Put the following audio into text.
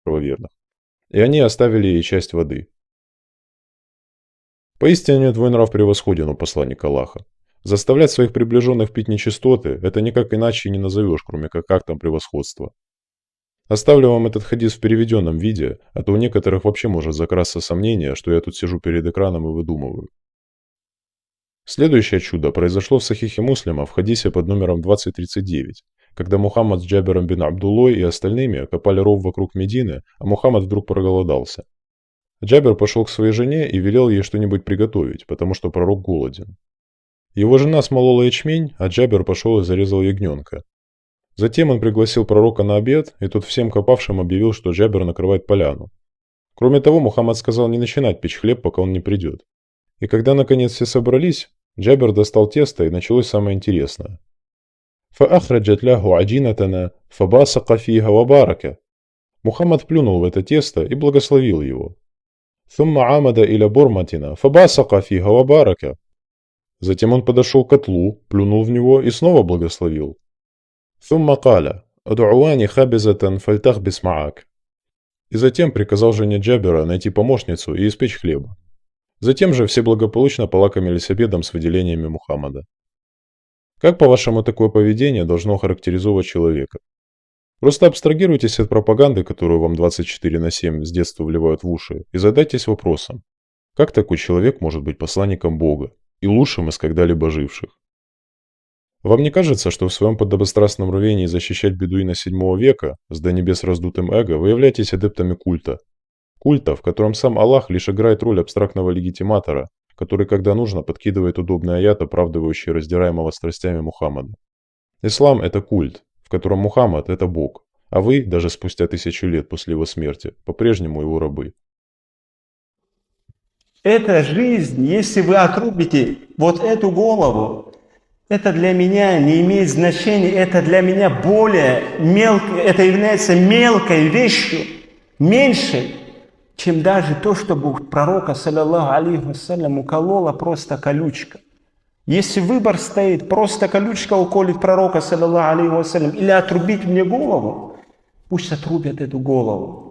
правоверных. И они оставили ей часть воды. Поистине твой нрав превосходен, о посланник Аллаха. Заставлять своих приближенных пить нечистоты – это никак иначе не назовешь, кроме как актом превосходства. Оставлю вам этот хадис в переведенном виде, а то у некоторых вообще может закрасться сомнение, что я тут сижу перед экраном и выдумываю. Следующее чудо произошло в Сахихе Муслима в хадисе под номером 2039, когда Мухаммад с Джабиром бин Абдуллой и остальными копали ров вокруг Медины, а Мухаммад вдруг проголодался. Джабир пошел к своей жене и велел ей что-нибудь приготовить, потому что пророк голоден. Его жена смолола ячмень, а Джабир пошел и зарезал ягненка. Затем он пригласил пророка на обед, и тот всем копавшим объявил, что Джабир накрывает поляну. Кроме того, Мухаммад сказал не начинать печь хлеб, пока он не придет. И когда наконец все собрались, Джабир достал тесто, и началось самое интересное. «Фаахраджат ляху аджинатана, фабасака фиха вабарака». Мухаммад плюнул в это тесто и благословил его. «Thumма амада иля бурматина, фабасака фиха вабарака». Затем он подошел к котлу, плюнул в него и снова благословил. «Thumма каля, адуани хабизатан фальтах бисмаак». И затем приказал жене Джабира найти помощницу и испечь хлеба. Затем же все благополучно полакомились обедом с выделениями Мухаммада. Как, по-вашему, такое поведение должно характеризовать человека? Просто абстрагируйтесь от пропаганды, которую вам 24/7 с детства вливают в уши, и задайтесь вопросом, как такой человек может быть посланником Бога и лучшим из когда-либо живших? Вам не кажется, что в своем подобострастном рвении защищать бедуина 7 века с до небес раздутым эго вы являетесь адептами культа? Культа, в котором сам Аллах лишь играет роль абстрактного легитиматора, который, когда нужно, подкидывает удобный аят, оправдывающий раздираемого страстями Мухаммада. Ислам – это культ, в котором Мухаммад – это Бог, а вы, даже спустя 1000 лет после его смерти, по-прежнему его рабы. Эта жизнь, если вы отрубите вот эту голову, это для меня не имеет значения, это для меня более мелкое, это является мелкой вещью, меньшей, чем даже то, чтобы у пророка, саллаллаху алейхи вассалям, уколола просто колючка. Если выбор стоит, просто колючка уколет пророка, саллаллаху алейхи вассалям, или отрубить мне голову, пусть отрубят эту голову.